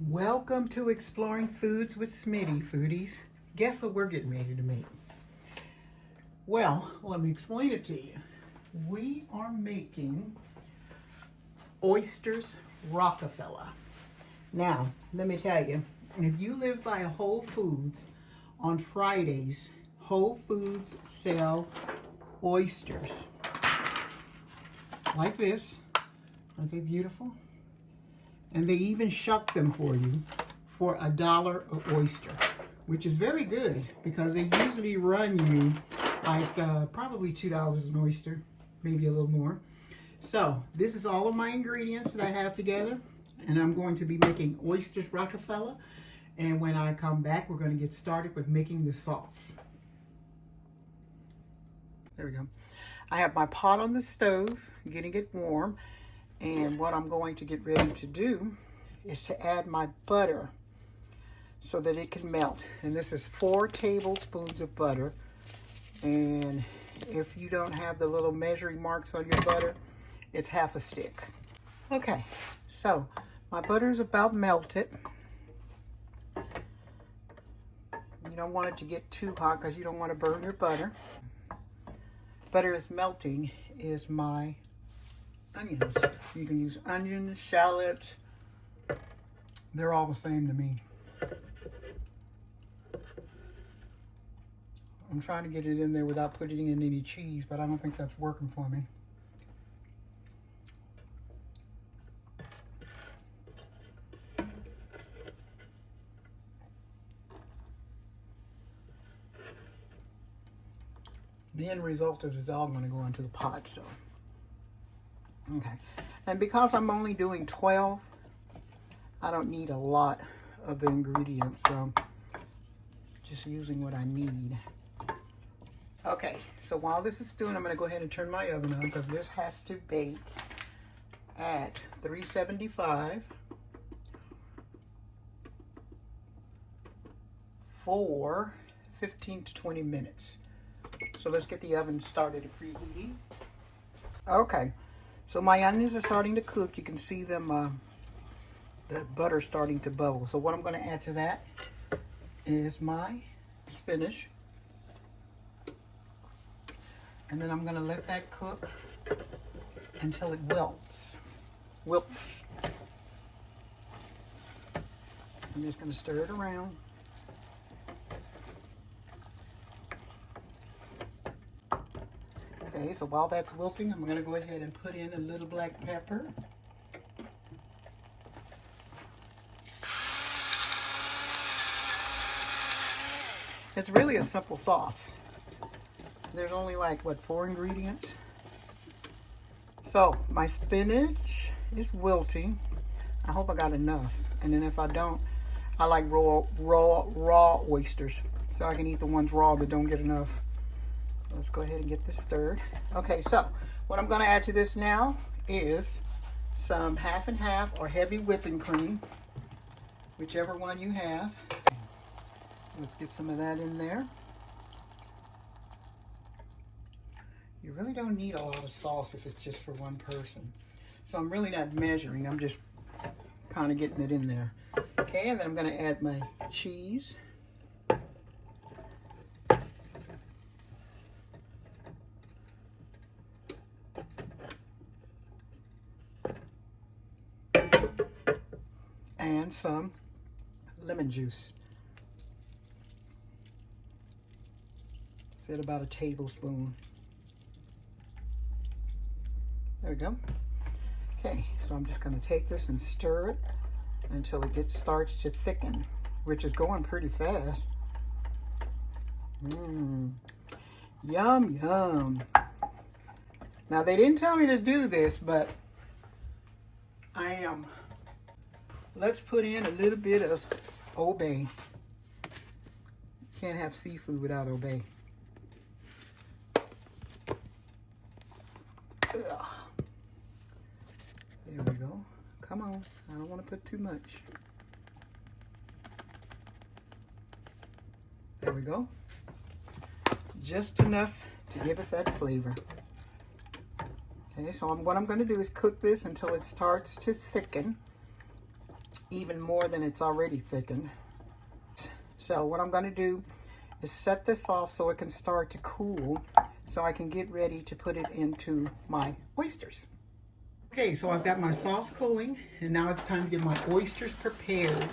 Welcome to Exploring Foods with Smitty, foodies. Guess what we're getting ready to make? Well, let me explain it to you. We are making Oysters Rockefeller. Now, let me tell you, if you live by a Whole Foods, on Fridays, Whole Foods sell oysters. Like this. Aren't they beautiful? And they even shuck them for you for $1 an oyster, which is very good because they usually run you like probably $2 an oyster, maybe a little more. So this is all of my ingredients that I have together, and I'm going to be making Oysters Rockefeller. And when I come back, we're going to get started with making the sauce. There we go. I have my pot on the stove, getting it warm. And what I'm going to get ready to do is to add my butter so that it can melt. And this is 4 tablespoons of butter. And if you don't have the little measuring marks on your butter, it's half a stick. Okay, so my butter is about melted. You don't want it to get too hot because you don't want to burn your butter. Butter is melting is my onions. You can use onions, shallots. They're all the same to me. I'm trying to get it in there without putting in any cheese, but I don't think that's working for me. The end result is all going to go into the pot, so. Okay, and because I'm only doing 12, I don't need a lot of the ingredients, so just using what I need. Okay, so while this is stewing, I'm going to go ahead and turn my oven on because this has to bake at 375 for 15 to 20 minutes. So let's get the oven started preheating. Okay. So my onions are starting to cook. You can see them, the butter starting to bubble. So what I'm going to add to that is my spinach. And then I'm going to let that cook until it wilts. I'm just going to stir it around. Okay, so while that's wilting, I'm going to go ahead and put in a little black pepper. It's really a simple sauce. There's only like, what, 4 ingredients? So, my spinach is wilting. I hope I got enough. And then if I don't, I like raw oysters. So I can eat the ones raw that don't get enough. Let's go ahead and get this stirred. Okay, so what I'm going to add to this now is some half and half or heavy whipping cream, whichever one you have. Let's get some of that in there. You really don't need a lot of sauce if it's just for one person. So I'm really not measuring. I'm just kind of getting it in there. Okay, and then I'm going to add my cheese. And some lemon juice. Said about a tablespoon. There we go. Okay, so I'm just going to take this and stir it until it starts to thicken, which is going pretty fast. Yum, yum. Now, they didn't tell me to do this, but I am. Let's put in a little bit of Old Bay. Can't have seafood without Old Bay. Ugh. There we go. Come on. I don't want to put too much. There we go. Just enough to give it that flavor. Okay, so what I'm going to do is cook this until it starts to thicken. even more than it's already thickened. So what I'm going to do is set this off so it can start to cool so I can get ready to put it into my oysters. Okay, so I've got my sauce cooling, and now it's time to get my oysters prepared.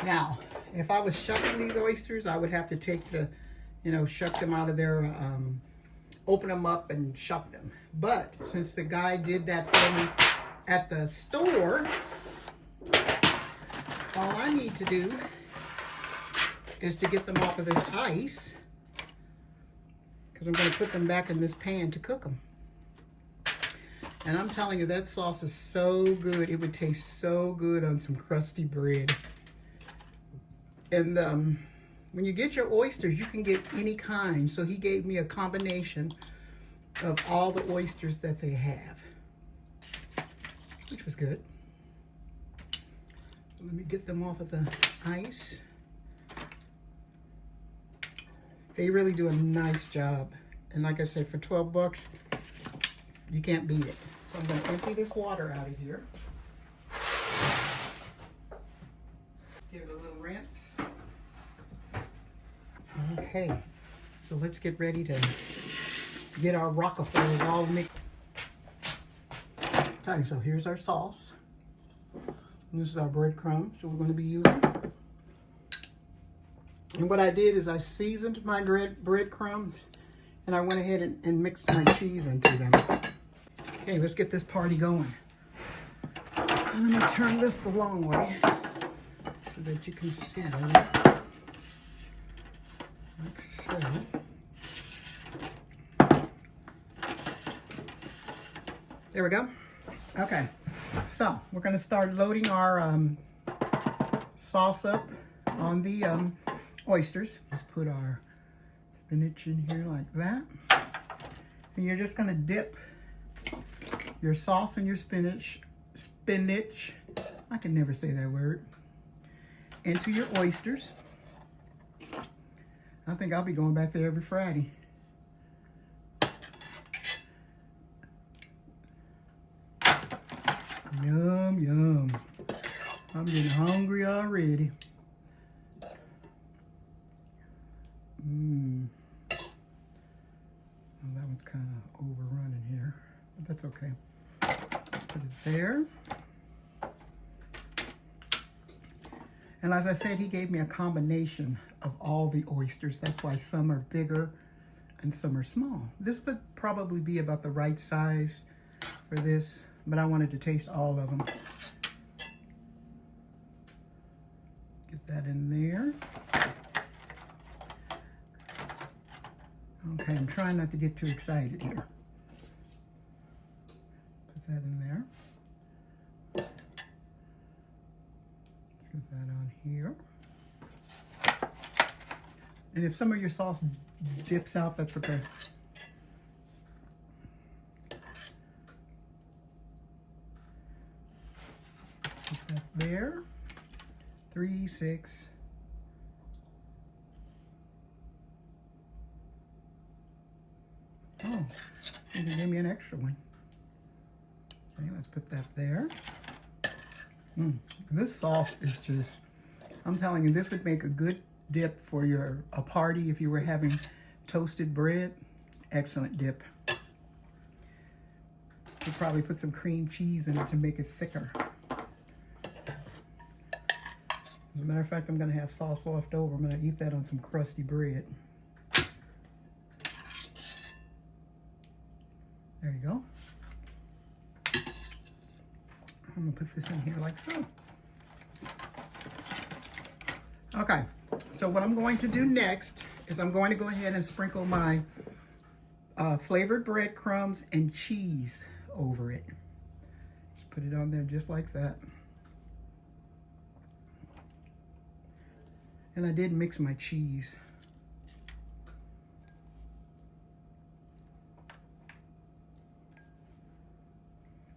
Now, if I was shucking these oysters, I would have to take the, shuck them out of their, open them up and shuck them. But since the guy did that for me at the store, all I need to do is to get them off of this ice, because I'm going to put them back in this pan to cook them. And I'm telling you, that sauce is so good. It would taste so good on some crusty bread. And when you get your oysters, you can get any kind. So he gave me a combination of all the oysters that they have, which was good. Let me get them off of the ice. They really do a nice job. And like I said, for 12 bucks, you can't beat it. So I'm going to empty this water out of here. Give it a little rinse. Okay, so let's get ready to get our Rockefellers all mixed. Okay, so here's our sauce. This is our breadcrumbs that we're going to be using. And what I did is I seasoned my breadcrumbs, and I went ahead and mixed my cheese into them. Okay, let's get this party going. Let me turn this the long way so that you can see it. Like so. There we go. Okay, so we're going to start loading our sauce up on the oysters. Let's put our spinach in here like that. And you're just going to dip your sauce and your spinach, I can never say that word, into your oysters. I think I'll be going back there every Friday. Yum, yum. I'm getting hungry already. Well, that one's kind of overrunning here, but that's okay. Put it there. And as I said, he gave me a combination of all the oysters. That's why some are bigger and some are small. This would probably be about the right size for this, but I wanted to taste all of them. Get that in there. Okay, I'm trying not to get too excited here. Put that in there. Let's get that on here. And if some of your sauce dips out, that's okay. Put that there. 3, 6. Oh, you can give me an extra one. Okay, let's put that there. This sauce is just, I'm telling you, this would make a good dip for a party if you were having toasted bread. Excellent dip. You'd probably put some cream cheese in it to make it thicker. As a matter of fact, I'm going to have sauce left over. I'm going to eat that on some crusty bread. There you go. I'm going to put this in here like so. Okay, so what I'm going to do next is I'm going to go ahead and sprinkle my flavored breadcrumbs and cheese over it. Just put it on there just like that. And I did mix my cheese.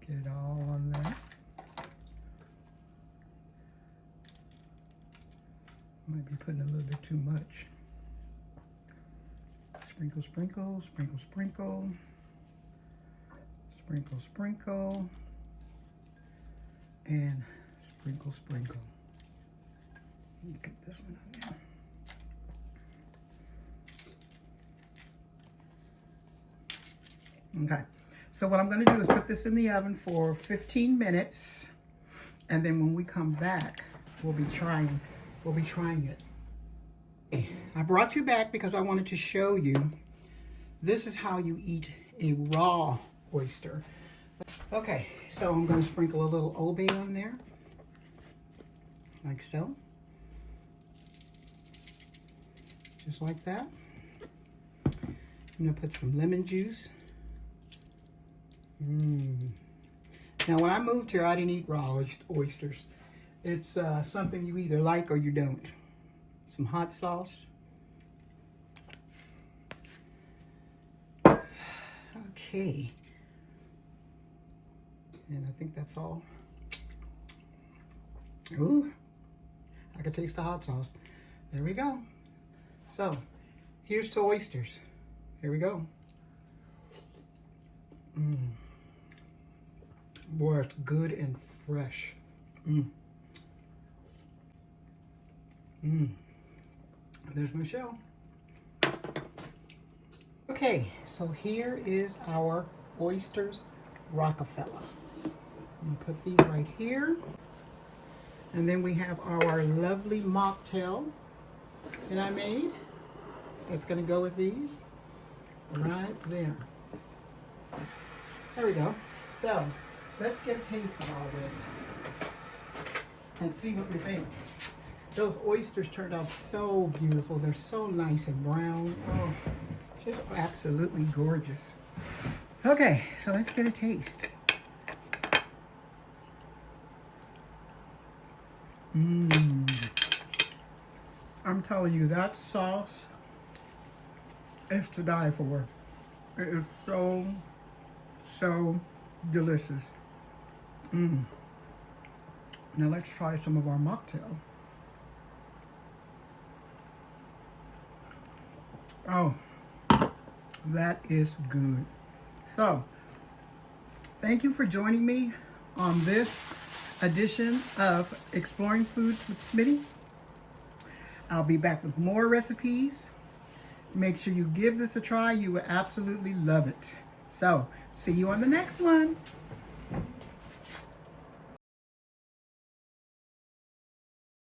Get it all on there. Might be putting a little bit too much. Sprinkle, sprinkle, sprinkle, sprinkle. Sprinkle, sprinkle. And Sprinkle, sprinkle. Get this one on there. Okay, so what I'm going to do is put this in the oven for 15 minutes, and then when we come back, we'll be trying it. I brought you back because I wanted to show you this is how you eat a raw oyster. Okay, so I'm going to sprinkle a little Old Bay on there, like so. Just like that. I'm going to put some lemon juice. Now, when I moved here, I didn't eat raw oysters. It's something you either like or you don't. Some hot sauce. Okay. And I think that's all. Ooh, I can taste the hot sauce. There we go. So, here's to oysters. Here we go. Boy, it's good and fresh. There's my shell. Okay, so here is our Oysters Rockefeller. I'm gonna put these right here. And then we have our lovely mocktail that I made. That's gonna go with these right there. There we go. So let's get a taste of all this and see what we think. Those oysters turned out so beautiful. They're so nice and brown. Oh, just absolutely gorgeous. Okay, so let's get a taste. I'm telling you, that sauce is to die for. It is so, so delicious. Now let's try some of our mocktail. Oh, that is good. So, thank you for joining me on this edition of Exploring Foods with Smitty. I'll be back with more recipes. Make sure you give this a try. You will absolutely love it. So, see you on the next one.